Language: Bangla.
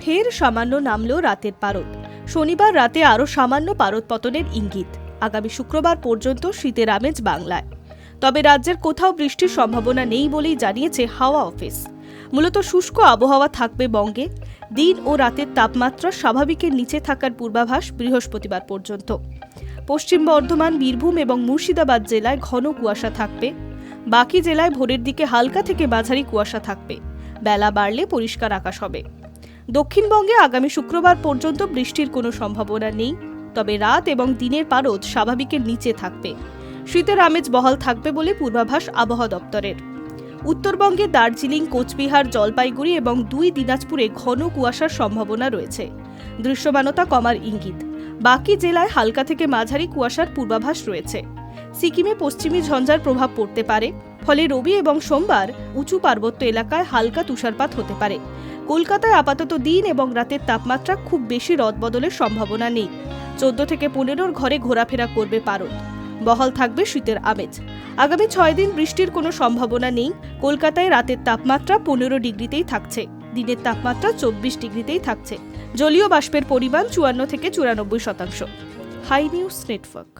ফের সামান্য নামল রাতের পারদ। শনিবার রাতে আরও সামান্য পারদ পতনের ইঙ্গিত। আগামী শুক্রবার পর্যন্ত শীতের আমেজ বাংলায়। তবে রাজ্যের কোথাও বৃষ্টির সম্ভাবনা নেই বলেই জানিয়েছে হাওয়া অফিস। মূলত শুষ্ক আবহাওয়া থাকবে বঙ্গে। দিন ও রাতের তাপমাত্রা স্বাভাবিকের নিচে থাকার পূর্বাভাস বৃহস্পতিবার পর্যন্ত। পশ্চিম বর্ধমান, বীরভূম এবং মুর্শিদাবাদ জেলায় ঘন কুয়াশা থাকবে। বাকি জেলায় ভোরের দিকে হালকা থেকে মাঝারি কুয়াশা থাকবে। বেলা বাড়লে পরিষ্কার আকাশ হবে। দক্ষিণবঙ্গে আগামী শুক্রবার পর্যন্ত বৃষ্টির কোনো সম্ভাবনা নেই। তবে রাত এবং দিনের পারদ স্বাভাবিকের নিচে থাকবে। শীতের আমেজ বহাল থাকবে বলে পূর্বাভাস আবহাওয়া দপ্তরের। উত্তরবঙ্গে দার্জিলিং, কোচবিহার, জলপাইগুড়ি এবং 2 দিনাজপুরে ঘন কুয়াশার সম্ভাবনা রয়েছে। দৃশ্যমানতা কমার ইঙ্গিত। বাকি জেলায় হালকা থেকে মাঝারি কুয়াশার পূর্বাভাস রয়েছে। সিকিমে পশ্চিমী ঝঞ্ঝার প্রভাব পড়তে পারে। ফলে রবি এবং সোমবার উঁচু পার্বত্য এলাকায় হালকা তুষারপাত হতে পারে। কলকাতায় আপাতত দিন এবং রাতের তাপমাত্রা খুব বেশি রদবদলের সম্ভাবনা নেই। 14 থেকে 15 ঘরে ঘোরাফেরা করবে পারদ। বহাল থাকবে শীতের আমেজ। আগামী 6 দিন বৃষ্টির কোনো সম্ভাবনা নেই। কলকাতায় রাতের তাপমাত্রা 15 ডিগ্রিতেই থাকছে। দিনের তাপমাত্রা 24 ডিগ্রিতেই থাকছে। জলীয় বাষ্পের পরিমাণ 54 থেকে 94%। Hi news network.